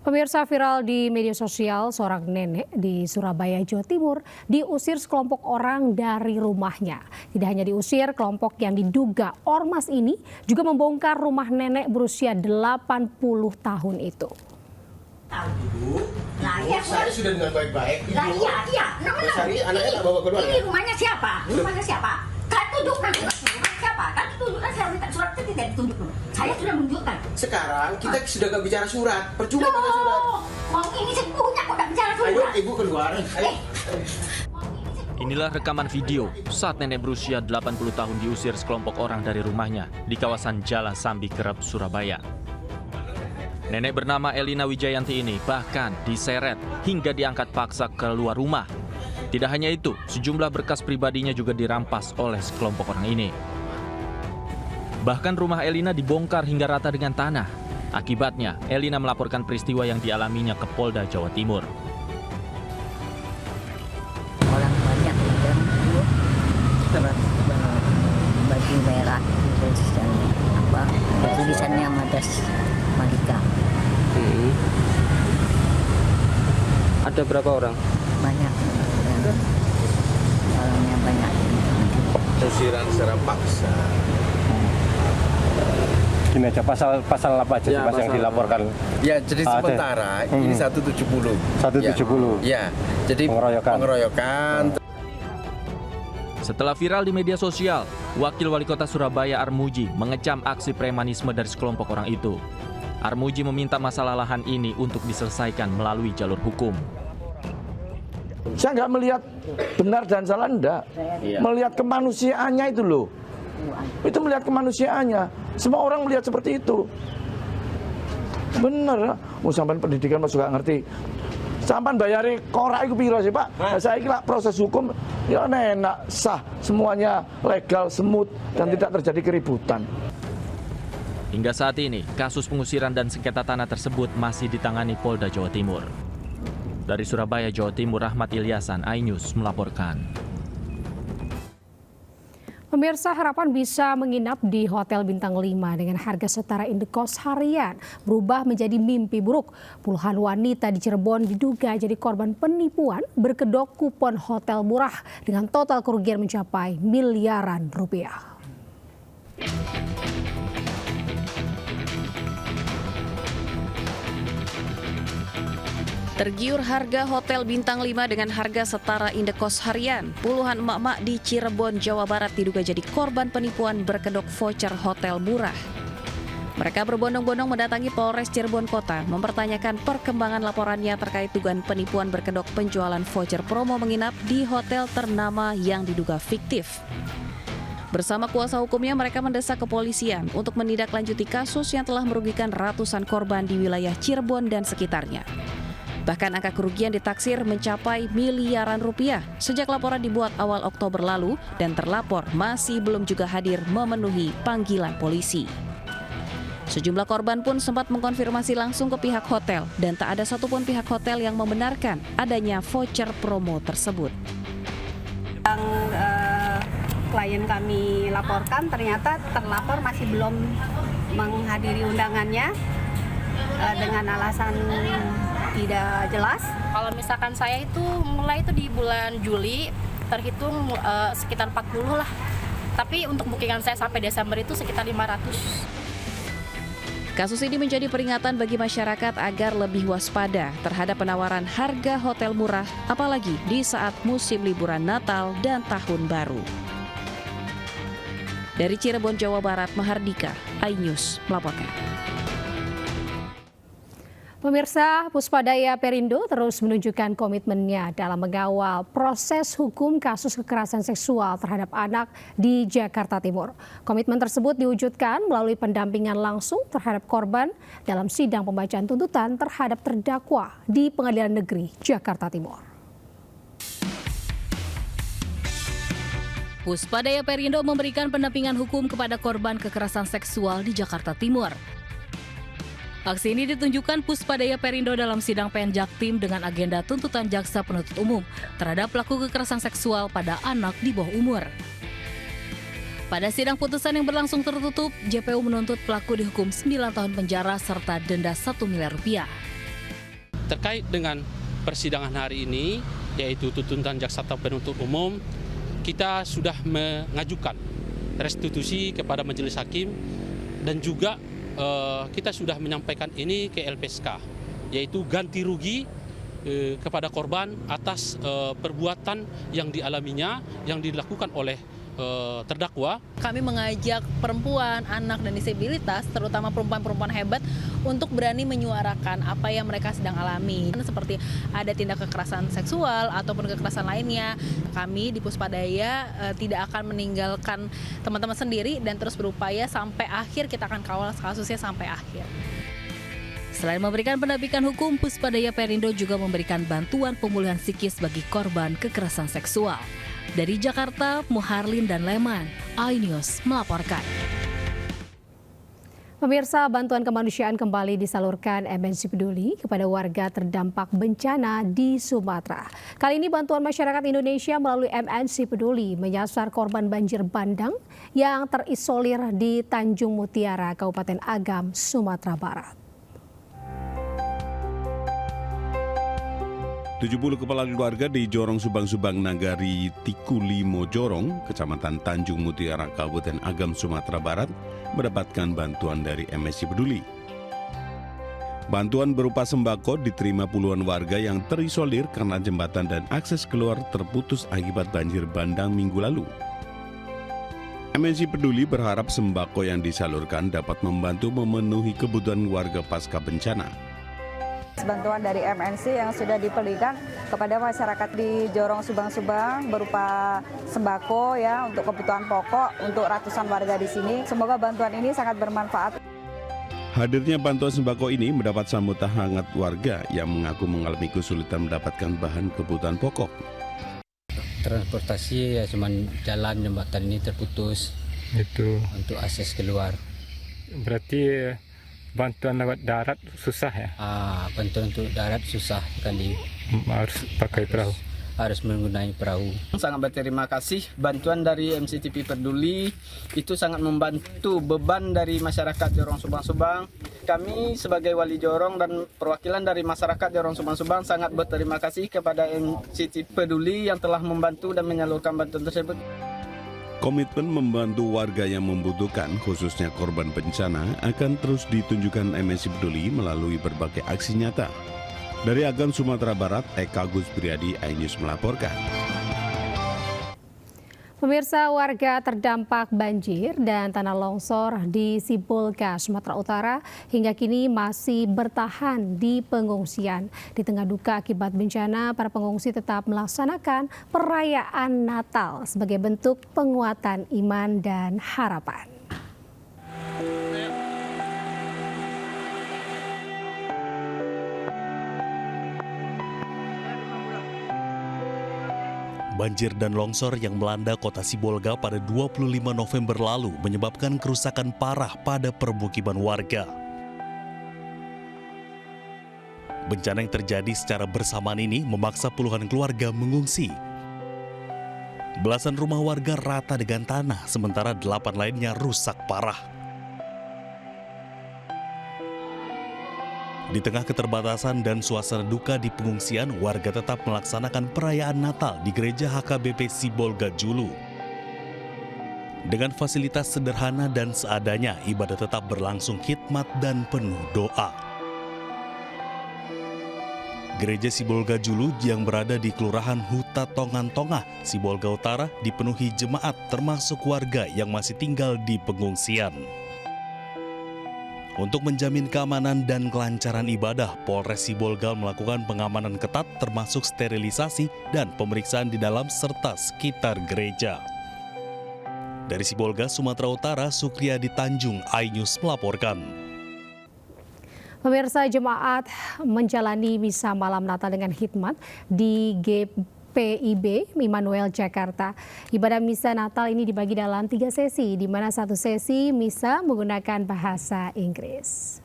Pemirsa, viral di media sosial, seorang nenek di Surabaya, Jawa Timur diusir sekelompok orang dari rumahnya. Tidak hanya diusir, kelompok yang diduga ormas ini juga membongkar rumah nenek berusia 80 tahun itu. Ibu, saya sudah dengan baik-baik. iya. Anaknya tak bawa keluar. Ini rumahnya siapa? Rumahnya siapa? Kan tunjuk nanti rumahnya siapa? Kan tunjukkan, saya minta surat itu tidak ditunjuk dulu. Saya sudah menunjukkan. Sekarang kita sudah gak bicara surat. Percuma kita surat. Wong ini punya kok gak bicara surat. Ayo ibu keluar. Ayo. Inilah rekaman video saat nenek berusia 80 tahun diusir sekelompok orang dari rumahnya di kawasan Jalan Sambi Kerep, Surabaya. Nenek bernama Elina Wijayanti ini bahkan diseret hingga diangkat paksa keluar rumah. Tidak hanya itu, sejumlah berkas pribadinya juga dirampas oleh sekelompok orang ini. Bahkan rumah Elina dibongkar hingga rata dengan tanah. Akibatnya, Elina melaporkan peristiwa yang dialaminya ke Polda Jawa Timur. Orang banyak yang terus baju merah terus dan ada tulisannya Madas Malika. Ada berapa orang? Banyak orangnya banyak. Usiran secara paksa. Gini aja, pasal apa aja sih Mas yang dilaporkan? Ya, jadi sementara ini 170. 170. Ya, jadi pengeroyokan. Setelah viral di media sosial, Wakil Wali Kota Surabaya Armuji mengecam aksi premanisme dari sekelompok orang itu. Armuji meminta masalah lahan ini untuk diselesaikan melalui jalur hukum. Saya nggak melihat benar dan salah, enggak. Melihat kemanusiaannya itu loh. Itu melihat kemanusiaannya. Semua orang melihat seperti itu. Bener, sampai pendidikan mas juga ngerti. Sampai bayari korak itu piro sih Pak? Saya kira proses hukum ya enak, sah, semuanya legal, smooth dan tidak terjadi keributan. Hingga saat ini, kasus pengusiran dan sengketa tanah tersebut masih ditangani Polda Jawa Timur. Dari Surabaya, Jawa Timur, Rahmat Ilyasan, iNews melaporkan. Pemirsa, harapan bisa menginap di Hotel Bintang 5 dengan harga setara indekos harian berubah menjadi mimpi buruk. Puluhan wanita di Cirebon diduga jadi korban penipuan berkedok kupon hotel murah dengan total kerugian mencapai miliaran rupiah. Tergiur harga Hotel Bintang 5 dengan harga setara indekos harian, puluhan emak-emak di Cirebon, Jawa Barat diduga jadi korban penipuan berkedok voucher hotel murah. Mereka berbondong-bondong mendatangi Polres Cirebon Kota mempertanyakan perkembangan laporannya terkait dugaan penipuan berkedok penjualan voucher promo menginap di hotel ternama yang diduga fiktif. Bersama kuasa hukumnya, mereka mendesak kepolisian untuk menindaklanjuti kasus yang telah merugikan ratusan korban di wilayah Cirebon dan sekitarnya. Bahkan angka kerugian ditaksir mencapai miliaran rupiah sejak laporan dibuat awal Oktober lalu dan terlapor masih belum juga hadir memenuhi panggilan polisi. Sejumlah korban pun sempat mengkonfirmasi langsung ke pihak hotel dan tak ada satupun pihak hotel yang membenarkan adanya voucher promo tersebut. Yang klien kami laporkan ternyata terlapor masih belum menghadiri undangannya dengan alasan tidak jelas. Kalau misalkan saya itu mulai itu di bulan Juli, terhitung sekitar 40 lah. Tapi untuk bookingan saya sampai Desember itu sekitar 500. Kasus ini menjadi peringatan bagi masyarakat agar lebih waspada terhadap penawaran harga hotel murah, apalagi di saat musim liburan Natal dan Tahun Baru. Dari Cirebon, Jawa Barat, Mahardika, iNews melaporkan. Pemirsa, Puspadaya Perindo terus menunjukkan komitmennya dalam mengawal proses hukum kasus kekerasan seksual terhadap anak di Jakarta Timur. Komitmen tersebut diwujudkan melalui pendampingan langsung terhadap korban dalam sidang pembacaan tuntutan terhadap terdakwa di Pengadilan Negeri Jakarta Timur. Puspadaya Perindo memberikan pendampingan hukum kepada korban kekerasan seksual di Jakarta Timur. Aksi ini ditunjukkan Puspadaya Perindo dalam sidang PN Jaktim dengan agenda tuntutan jaksa penuntut umum terhadap pelaku kekerasan seksual pada anak di bawah umur. Pada sidang putusan yang berlangsung tertutup, JPU menuntut pelaku dihukum 9 tahun penjara serta denda 1 miliar rupiah. terkait dengan persidangan hari ini, yaitu tuntutan jaksa atau penuntut umum, kita sudah mengajukan restitusi kepada majelis hakim dan juga kita sudah menyampaikan ini ke LPSK, yaitu ganti rugi kepada korban atas perbuatan yang dialaminya, yang dilakukan oleh terdakwa. Kami mengajak perempuan, anak, dan disabilitas, terutama perempuan-perempuan hebat, untuk berani menyuarakan apa yang mereka sedang alami. Seperti ada tindak kekerasan seksual ataupun kekerasan lainnya. Kami di Puspadaya tidak akan meninggalkan teman-teman sendiri dan terus berupaya sampai akhir. Kita akan kawal kasusnya sampai akhir. Selain memberikan pendampingan hukum, Puspadaya Perindo juga memberikan bantuan pemulihan psikis bagi korban kekerasan seksual. Dari Jakarta, Muharlin dan Leman, iNews melaporkan. Pemirsa, bantuan kemanusiaan kembali disalurkan MNC Peduli kepada warga terdampak bencana di Sumatera. Kali ini bantuan masyarakat Indonesia melalui MNC Peduli menyasar korban banjir bandang yang terisolir di Tanjung Mutiara, Kabupaten Agam, Sumatera Barat. 70 kepala keluarga di Jorong Subang-Subang Nagari Tikulimo Jorong, Kecamatan Tanjung Mutiara, Kabupaten Agam, Sumatera Barat, mendapatkan bantuan dari MNC Peduli. Bantuan berupa sembako diterima puluhan warga yang terisolir karena jembatan dan akses keluar terputus akibat banjir bandang minggu lalu. MNC Peduli berharap sembako yang disalurkan dapat membantu memenuhi kebutuhan warga pasca bencana. Bantuan dari MNC yang sudah diberikan kepada masyarakat di Jorong Subang-Subang berupa sembako ya untuk kebutuhan pokok untuk ratusan warga di sini. Semoga bantuan ini sangat bermanfaat. Hadirnya bantuan sembako ini mendapat sambutan hangat warga yang mengaku mengalami kesulitan mendapatkan bahan kebutuhan pokok. Transportasi ya cuman jalan, jembatan ini terputus. Itu untuk akses keluar. Berarti bantuan lewat darat susah ya? Bantuan untuk darat susah kan harus pakai perahu. Harus menggunakan perahu. Sangat berterima kasih bantuan dari MCTP Peduli itu sangat membantu beban dari masyarakat Jorong Subang-Subang. Kami sebagai wali Jorong dan perwakilan dari masyarakat Jorong Subang-Subang sangat berterima kasih kepada MCTP Peduli yang telah membantu dan menyalurkan bantuan tersebut. Komitmen membantu warga yang membutuhkan, khususnya korban bencana, akan terus ditunjukkan MNC Peduli melalui berbagai aksi nyata. Dari Agam, Sumatera Barat, Eka Gus Priadi, iNews melaporkan. Pemirsa, warga terdampak banjir dan tanah longsor di Sibolga, Sumatera Utara hingga kini masih bertahan di pengungsian. Di tengah duka akibat bencana, para pengungsi tetap melaksanakan perayaan Natal sebagai bentuk penguatan iman dan harapan. Banjir dan longsor yang melanda kota Sibolga pada 25 November lalu menyebabkan kerusakan parah pada permukiman warga. Bencana yang terjadi secara bersamaan ini memaksa puluhan keluarga mengungsi. Belasan rumah warga rata dengan tanah, sementara 8 lainnya rusak parah. Di tengah keterbatasan dan suasana duka di pengungsian, warga tetap melaksanakan perayaan Natal di Gereja HKBP Sibolga Julu. Dengan fasilitas sederhana dan seadanya, ibadah tetap berlangsung khidmat dan penuh doa. Gereja Sibolga Julu yang berada di Kelurahan Huta Tongan-Tongah, Sibolga Utara, dipenuhi jemaat termasuk warga yang masih tinggal di pengungsian. Untuk menjamin keamanan dan kelancaran ibadah, Polres Sibolga melakukan pengamanan ketat termasuk sterilisasi dan pemeriksaan di dalam serta sekitar gereja. Dari Sibolga, Sumatera Utara, Sukriyadi Tanjung, iNews melaporkan. Pemirsa, jemaat menjalani misa malam Natal dengan khidmat di PIB Immanuel Jakarta. Ibadah misa Natal ini dibagi dalam 3 sesi, di mana satu sesi misa menggunakan bahasa Inggris.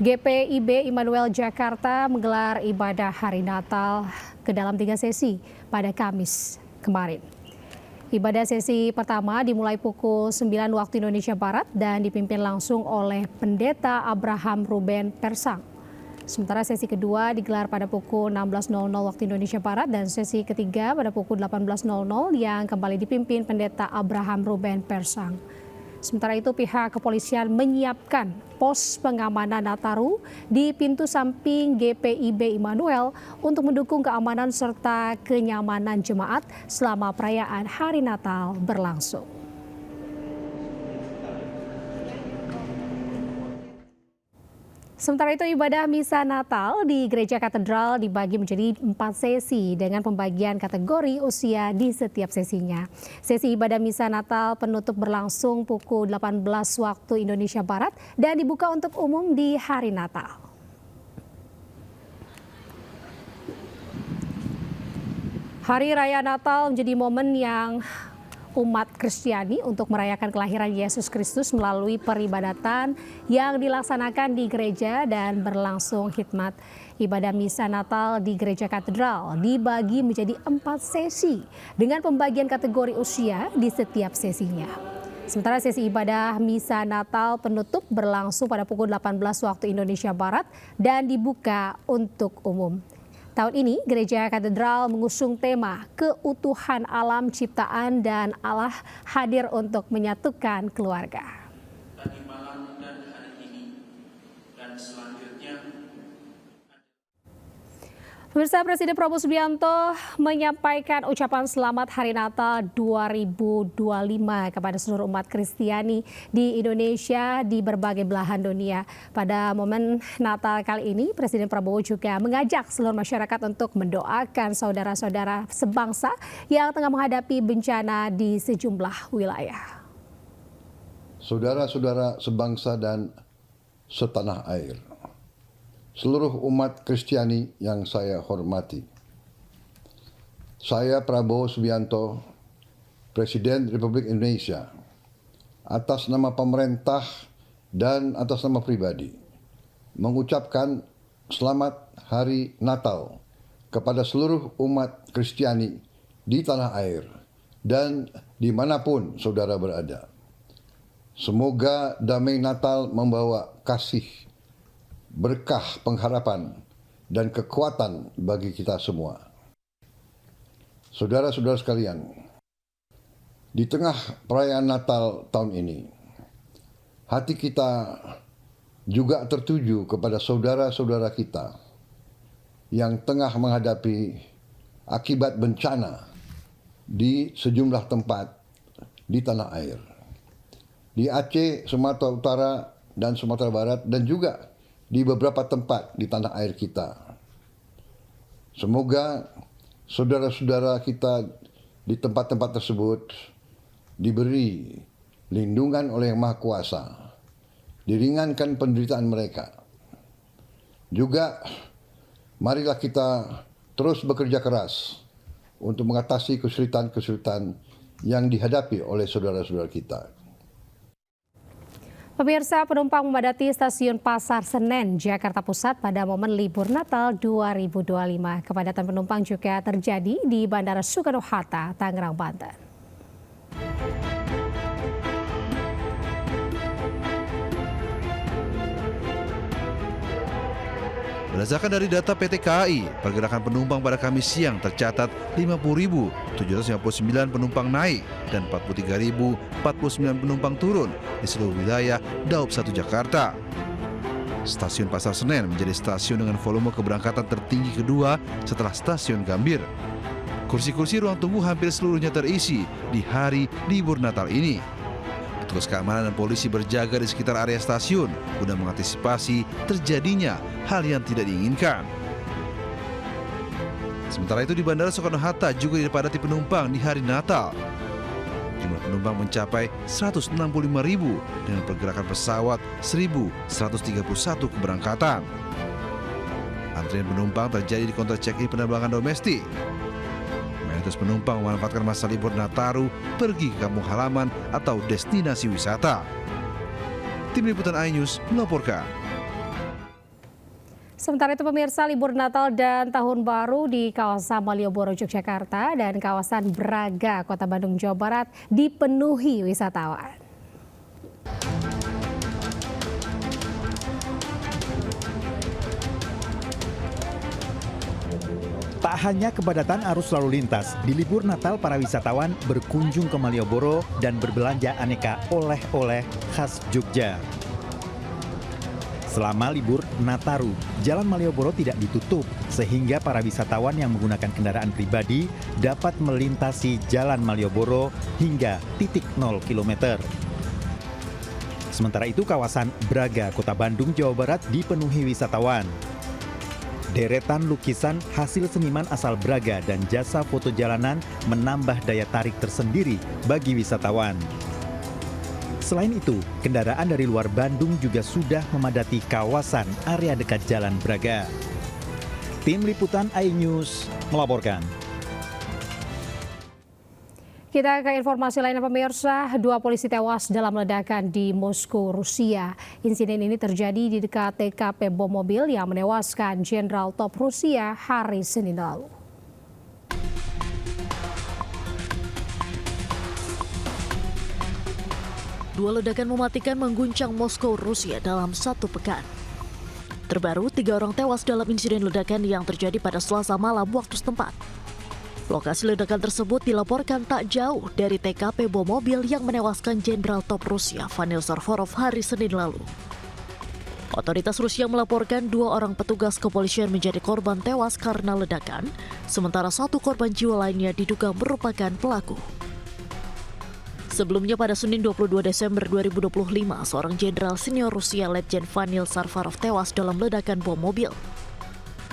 GPIB Immanuel Jakarta menggelar ibadah hari Natal ke dalam 3 sesi pada Kamis kemarin. Ibadah sesi pertama dimulai pukul 9 waktu Indonesia Barat dan dipimpin langsung oleh Pendeta Abraham Ruben Persang. Sementara sesi kedua digelar pada pukul 16.00 waktu Indonesia Barat dan sesi ketiga pada pukul 18.00 yang kembali dipimpin Pendeta Abraham Ruben Persang. Sementara itu pihak kepolisian menyiapkan pos pengamanan Nataru di pintu samping GPIB Immanuel untuk mendukung keamanan serta kenyamanan jemaat selama perayaan Hari Natal berlangsung. Sementara itu ibadah misa Natal di Gereja Katedral dibagi menjadi 4 sesi dengan pembagian kategori usia di setiap sesinya. Sesi ibadah misa Natal penutup berlangsung pukul 18 waktu Indonesia Barat dan dibuka untuk umum di hari Natal. Hari Raya Natal menjadi momen yang umat Kristiani untuk merayakan kelahiran Yesus Kristus melalui peribadatan yang dilaksanakan di gereja dan berlangsung khidmat. Ibadah misa Natal di Gereja Katedral dibagi menjadi 4 sesi dengan pembagian kategori usia di setiap sesinya. Sementara sesi ibadah misa Natal penutup berlangsung pada pukul 18 waktu Indonesia Barat dan dibuka untuk umum. Tahun ini, Gereja Katedral mengusung tema keutuhan alam ciptaan dan Allah hadir untuk menyatukan keluarga. Tadi malam dan hari ini dan selanjutnya. Pemirsa, Presiden Prabowo Subianto menyampaikan ucapan selamat Hari Natal 2025 kepada seluruh umat Kristiani di Indonesia di berbagai belahan dunia. Pada momen Natal kali ini, Presiden Prabowo juga mengajak seluruh masyarakat untuk mendoakan saudara-saudara sebangsa yang tengah menghadapi bencana di sejumlah wilayah. Saudara-saudara sebangsa dan setanah air. Seluruh umat Kristiani yang saya hormati. Saya Prabowo Subianto, Presiden Republik Indonesia, atas nama pemerintah dan atas nama pribadi, mengucapkan selamat Hari Natal kepada seluruh umat Kristiani di tanah air dan dimanapun saudara berada. Semoga damai Natal membawa kasih, berkah pengharapan, dan kekuatan bagi kita semua. Saudara-saudara sekalian, di tengah perayaan Natal tahun ini, hati kita juga tertuju kepada saudara-saudara kita yang tengah menghadapi akibat bencana di sejumlah tempat di tanah air. Di Aceh, Sumatera Utara, dan Sumatera Barat, dan juga di beberapa tempat di tanah air kita. Semoga saudara-saudara kita di tempat-tempat tersebut diberi lindungan oleh Yang Maha Kuasa, diringankan penderitaan mereka. Juga marilah kita terus bekerja keras untuk mengatasi kesulitan-kesulitan yang dihadapi oleh saudara-saudara kita. Pemirsa, penumpang memadati stasiun Pasar Senen, Jakarta Pusat pada momen libur Natal 2025. Kepadatan penumpang juga terjadi di Bandara Soekarno-Hatta, Tangerang, Banten. Berdasarkan dari data PT KAI, pergerakan penumpang pada Kamis siang tercatat 50.759 penumpang naik dan 43.049 penumpang turun di seluruh wilayah Daup 1 Jakarta. Stasiun Pasar Senen menjadi stasiun dengan volume keberangkatan tertinggi kedua setelah Stasiun Gambir. Kursi-kursi ruang tunggu hampir seluruhnya terisi di hari libur Natal ini. Petugas keamanan dan polisi berjaga di sekitar area stasiun guna mengantisipasi terjadinya hal yang tidak diinginkan. Sementara itu di Bandara Soekarno-Hatta juga dipadati penumpang di hari Natal. Jumlah penumpang mencapai 165.000 dengan pergerakan pesawat 1.131 keberangkatan. Antrian penumpang terjadi di counter check-in penerbangan domestik. Mayoritas penumpang memanfaatkan masa libur Nataru pergi ke kampung halaman atau destinasi wisata. Tim Liputan iNews melaporkan. Sementara itu pemirsa, libur Natal dan Tahun Baru di kawasan Malioboro, Yogyakarta dan kawasan Braga, Kota Bandung, Jawa Barat dipenuhi wisatawan. Tak hanya kepadatan arus lalu lintas, di libur Natal para wisatawan berkunjung ke Malioboro dan berbelanja aneka oleh-oleh khas Jogja. Selama libur Nataru, Jalan Malioboro tidak ditutup, sehingga para wisatawan yang menggunakan kendaraan pribadi dapat melintasi Jalan Malioboro hingga titik 0 km. Sementara itu kawasan Braga, Kota Bandung, Jawa Barat dipenuhi wisatawan. Deretan lukisan hasil seniman asal Braga dan jasa foto jalanan menambah daya tarik tersendiri bagi wisatawan. Selain itu, kendaraan dari luar Bandung juga sudah memadati kawasan area dekat Jalan Braga. Tim Liputan iNews melaporkan. Kita ke informasi lainnya pemirsa, 2 polisi tewas dalam ledakan di Moskow, Rusia. Insiden ini terjadi di dekat TKP bom mobil yang menewaskan Jenderal Top Rusia hari Senin lalu. Dua ledakan mematikan mengguncang Moskow, Rusia dalam 1 pekan. Terbaru, 3 orang tewas dalam insiden ledakan yang terjadi pada Selasa malam waktu setempat. Lokasi ledakan tersebut dilaporkan tak jauh dari TKP bom mobil yang menewaskan Jenderal Top Rusia Vanil Sarforov hari Senin lalu. Otoritas Rusia melaporkan 2 orang petugas kepolisian menjadi korban tewas karena ledakan, sementara 1 korban jiwa lainnya diduga merupakan pelaku. Sebelumnya pada Senin 22 Desember 2025, seorang jenderal senior Rusia Letjen Vanil Sarforov tewas dalam ledakan bom mobil.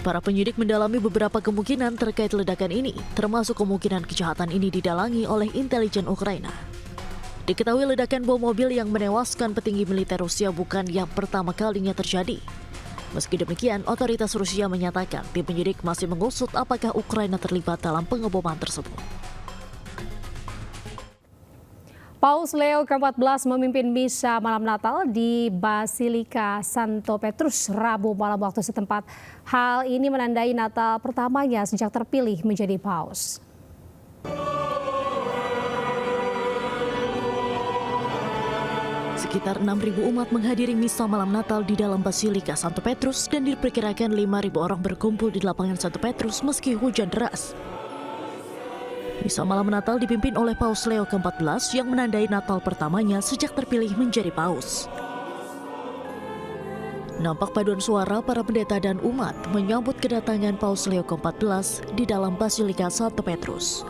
Para penyidik mendalami beberapa kemungkinan terkait ledakan ini, termasuk kemungkinan kejahatan ini didalangi oleh intelijen Ukraina. Diketahui ledakan bom mobil yang menewaskan petinggi militer Rusia bukan yang pertama kalinya terjadi. Meski demikian, otoritas Rusia menyatakan tim penyidik masih mengusut apakah Ukraina terlibat dalam pengeboman tersebut. Paus Leo ke-14 memimpin misa malam Natal di Basilika Santo Petrus Rabu malam waktu setempat. Hal ini menandai Natal pertamanya sejak terpilih menjadi paus. Sekitar 6.000 umat menghadiri misa malam Natal di dalam Basilika Santo Petrus dan diperkirakan 5.000 orang berkumpul di lapangan Santo Petrus meski hujan deras. Misa malam Natal dipimpin oleh Paus Leo ke-14 yang menandai Natal pertamanya sejak terpilih menjadi paus. Nampak paduan suara para pendeta dan umat menyambut kedatangan Paus Leo ke-14 di dalam Basilika Santo Petrus.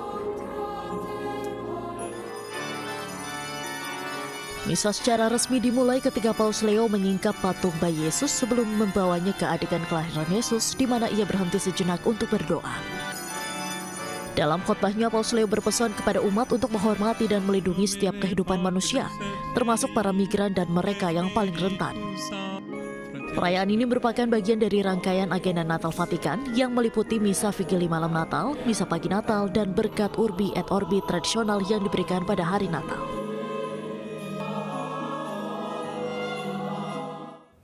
Misa secara resmi dimulai ketika Paus Leo menyingkap patung bayi Yesus sebelum membawanya ke adegan kelahiran Yesus, di mana ia berhenti sejenak untuk berdoa. Dalam khotbahnya, Paus Leo berpesan kepada umat untuk menghormati dan melindungi setiap kehidupan manusia, termasuk para migran dan mereka yang paling rentan. Perayaan ini merupakan bagian dari rangkaian agenda Natal Vatikan yang meliputi misa vigili malam Natal, misa pagi Natal, dan berkat Urbi et Orbi tradisional yang diberikan pada hari Natal.